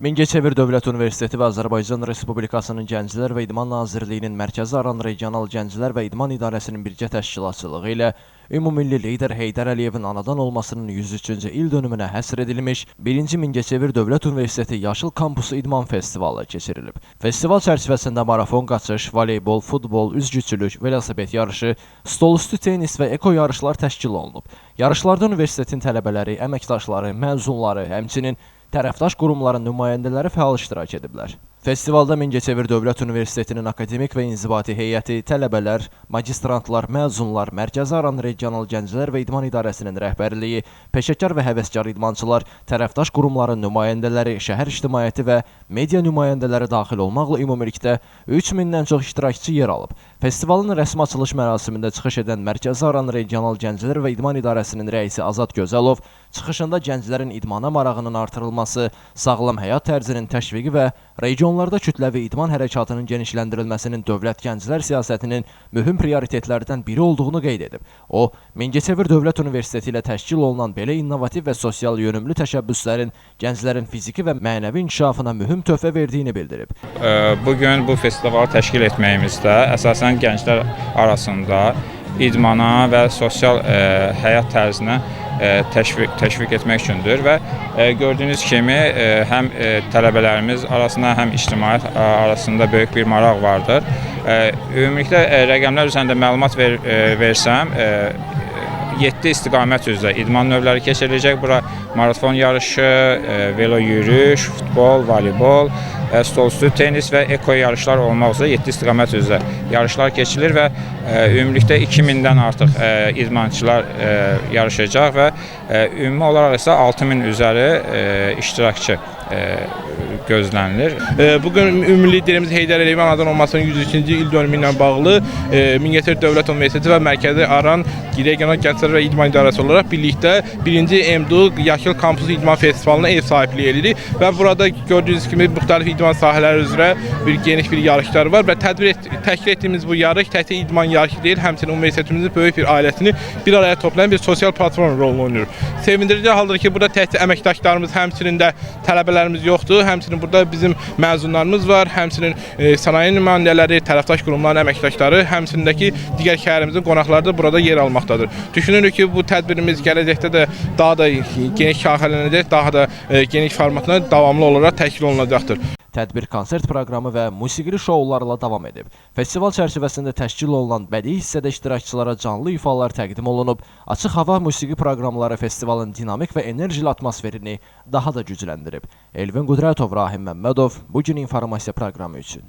Mingəçevir Dövlət Universiteti və Azərbaycan Respublikasının Gənclər və İdman Nazirliyinin Mərkəzi Aran Regional Gənclər və İdman İdarəsinin birgə təşkilatçılığı ilə Ümumilli lider Heydər Əliyevin anadan olmasının 103-cü il dönümünə həsr edilmiş 1-ci Mingəçevir Dövlət Universiteti Yaşıl Kampusu İdman Festivalı keçirilib. Festival çərçivəsində marafon qaçış, voleybol, futbol, üzgüçülük, velosiped yarışı, stolüstü tenis və eko yarışlar təşkil olunub. Yarışlarda universitetin tələbələri, əməkdaşları, məzunları, həmçinin tərəfdaş qurumların nümayəndələri fəal iştirak ediblər. Festivalda Mingəçevir Dövlət Universitetinin akademik və inzibati heyəti, tələbələr, magistrantlar, məzunlar, Mərkəzi Aran Regional Gənclər və İdman İdarəsinin rəhbərliyi, peşəkar və həvəskar idmançılar, tərəfdaş qurumların nümayəndələri, şəhər ictimaiyyəti və media nümayəndələri daxil olmaqla ümumilikdə 3000-dən çox iştirakçı yer alıb. Festivalın rəsmi açılış mərasimində çıxış edən Mərkəzi Aran Regional Gənclər və İdman İdarəsinin rəisi Azad Gözəlov çıxışında gənclərin idmana marağının artırılması, sağlam həyat tərzinin təşviqi və regionlarda kütləvi idman hərəkatının genişləndirilməsinin dövlət gənclər siyasətinin mühüm prioritetlərdən biri olduğunu qeyd edib. O, Mingəçevir Dövlət Universiteti ilə təşkil olunan belə innovativ və sosial yönümlü təşəbbüslərin gənclərin fiziki və mənəvi inkişafına mühüm töhfə verdiyini bildirib. Bugün bu festivalı təşkil etməyimizdə əsasən gənclər arasında idmana və sosial həyat tərzinə təşviq etmək üçündür və gördüyünüz kimi həm tələbələrimiz arasında, həm ictimaiyyət arasında böyük bir maraq vardır. Ümumiliklə rəqəmlər üzərində məlumat versəm, 7 istiqamət üzrə idman növləri keçiriləcək. Bura maraton yarışı, velo yürüyüş, futbol, voleybol, stolüstü tenis və eko yarışlar olmaq üzrə 7 istiqamət üzrə yarışlar keçirilir və ümumilikdə 2000-dən artıq idmançılar yarışacaq və ümumi olaraq isə 6000 üzəri iştirakçı gözlənilir. Bugün ümumi liderimiz Heydər Əliyevin anadan olmasının 103-cü il dönümü ilə bağlı Mingəçevir Dövlət Universiteti və Mərkəzi Aran Regional Gənclər və İdman İdarəsi olaraq birlikdə 1-ci MDU Yaşıl Kampusu İdman Festivalına ev sahibliyi edirik və burada gördüyünüz kimi müxtəlif idman sahələri üzrə geniş bir yarışlar var və təşkil etdiyimiz bu yarış təkcə idman yarışı deyil, həmçinin universitetimizin böyük bir ailəsini bir araya toplayan bir sosial platform rolunu oynayır. Sevindirici haldır ki, burada təkcə əməkdaşlarımız, həmçinin də tələbələrimiz yoxdur, həmçinin burada bizim məzunlarımız var, həmçinin sənaye nümayəndələri, tərəfdaş qurumların əməkdaşları, həmçindəki digər şəhərimizin qonaqları da burada yer almaqdadır. Düşünürük ki, bu tədbirimiz gələcəkdə də daha da geniş şaxələnəcək, daha da geniş formatla davamlı olaraq təşkil olunacaqdır. Tədbir konsert proqramı və musiqili şoularla davam edib. Festival çərçivəsində təşkil olunan bədii hissədə iştirakçılara canlı ifalar təqdim olunub, açıq hava musiqi proqramları festivalın dinamik və enerjili atmosferini daha da gücləndirib. Elvin Qudratov, Rahim Məmmədov, bugün informasiya proqramı üçün.